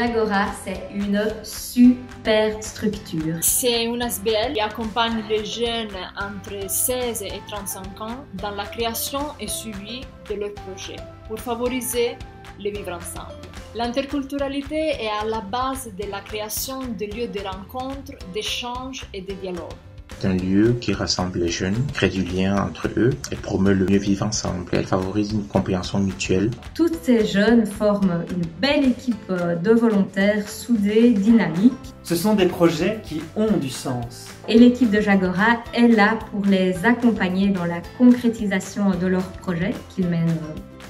Jagora, c'est une super structure. C'est une ASBL qui accompagne les jeunes entre 16 et 35 ans dans la création et suivi de leurs projets pour favoriser le vivre ensemble. L'interculturalité est à la base de la création de lieux de rencontre, d'échange et de dialogue. C'est un lieu qui rassemble les jeunes, crée du lien entre eux et promeut le mieux vivre ensemble. Elle favorise une compréhension mutuelle. Tous ces jeunes forment une belle équipe de volontaires soudés, dynamiques. Ce sont des projets qui ont du sens. Et l'équipe de Jagora est là pour les accompagner dans la concrétisation de leurs projets qu'ils mènent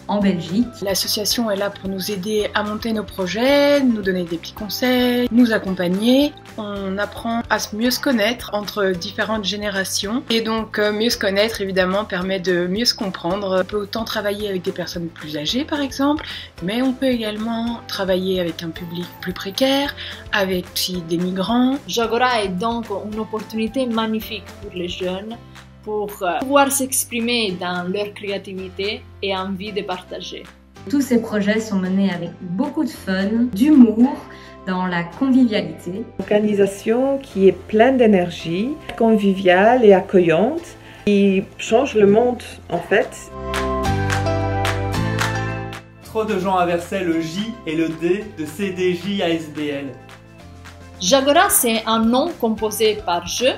en Belgique. L'association est là pour nous aider à monter nos projets, nous donner des petits conseils, nous accompagner. On apprend à mieux se connaître entre différentes générations. Et donc mieux se connaître évidemment permet de mieux se comprendre. On peut autant travailler avec des personnes plus âgées par exemple, mais on peut également travailler avec un public plus précaire, avec aussi des migrants. Jagora est donc une opportunité magnifique pour les jeunes pour pouvoir s'exprimer dans leur créativité et envie de partager. Tous ces projets sont menés avec beaucoup de fun, d'humour, dans la convivialité. Une organisation qui est pleine d'énergie, conviviale et accueillante, qui change le monde en fait. Trop de gens inversaient le J et le D de CDJ ASBL. Jagora, c'est un nom composé par jeu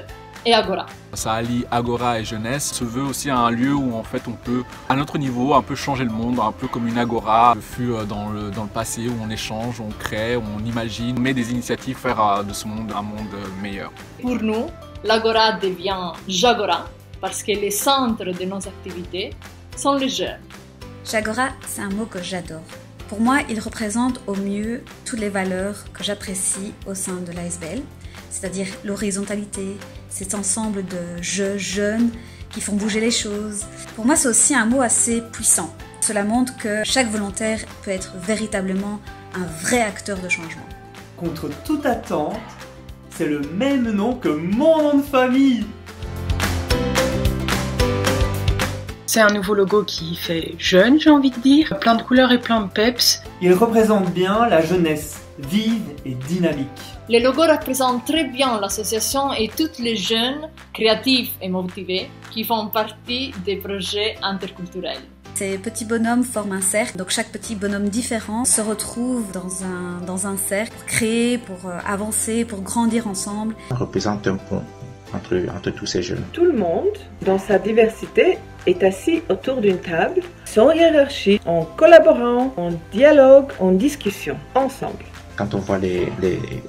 et agora. Ça allie agora et jeunesse, se veut aussi un lieu où en fait on peut, à notre niveau, un peu changer le monde, un peu comme une agora fut dans le passé où on échange, on crée, on imagine, on met des initiatives pour faire de ce monde un monde meilleur. Pour nous, l'agora devient Jagora parce que les centres de nos activités sont les jeunes. Jagora, c'est un mot que j'adore. Pour moi, il représente au mieux toutes les valeurs que j'apprécie au sein de l'ASBL, c'est-à-dire l'horizontalité, cet ensemble de jeunes qui font bouger les choses. Pour moi, c'est aussi un mot assez puissant. Cela montre que chaque volontaire peut être véritablement un vrai acteur de changement. Contre toute attente, c'est le même nom que mon nom de famille. C'est un nouveau logo qui fait jeune, j'ai envie de dire. Plein de couleurs et plein de peps. Il représente bien la jeunesse, vive et dynamique. Le logo représente très bien l'association et tous les jeunes créatifs et motivés qui font partie des projets interculturels. Ces petits bonhommes forment un cercle, donc chaque petit bonhomme différent se retrouve dans un cercle pour créer, pour avancer, pour grandir ensemble. On représente un pont entre tous ces jeunes. Tout le monde, dans sa diversité, est assis autour d'une table, sans hiérarchie, en collaborant, en dialogue, en discussion, ensemble. Quand on voit des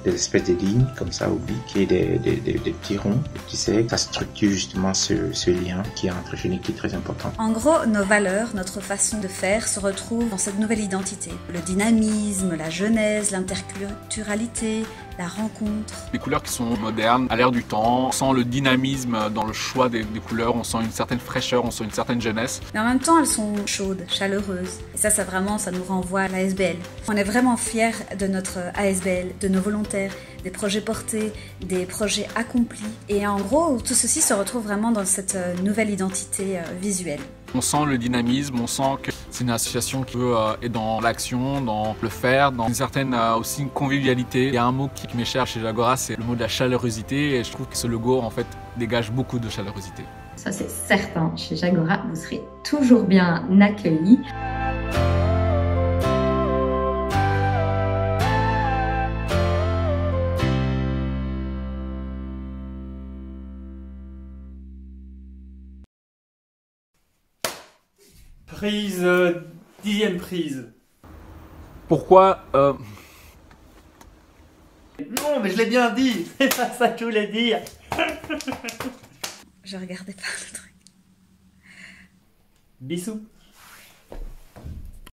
espèces de lignes comme ça obliques et des petits ronds, des petits cercles, ça structure justement ce lien qui est entre jeunes et qui est très important. En gros, nos valeurs, notre façon de faire se retrouvent dans cette nouvelle identité. Le dynamisme, la jeunesse, l'interculturalité, la rencontre. Des couleurs qui sont modernes, à l'ère du temps, on sent le dynamisme dans le choix des couleurs, on sent une certaine fraîcheur, on sent une certaine jeunesse. Mais en même temps, elles sont chaudes, chaleureuses. Et ça vraiment, ça nous renvoie à l'ASBL. On est vraiment fiers de notre ASBL, de nos volontaires, des projets portés, des projets accomplis. Et en gros, tout ceci se retrouve vraiment dans cette nouvelle identité visuelle. On sent le dynamisme, on sent que c'est une association qui est dans l'action, dans le faire, dans une certaine aussi une convivialité. Il y a un mot qui m'est cher chez Jagora, c'est le mot de la chaleurosité et je trouve que ce logo en fait dégage beaucoup de chaleurosité. Ça c'est certain, chez Jagora, vous serez toujours bien accueillis. Prise, 10e prise. Pourquoi Non, mais je l'ai bien dit. C'est pas ça que je voulais dire. Je regardais pas le truc. Bisous.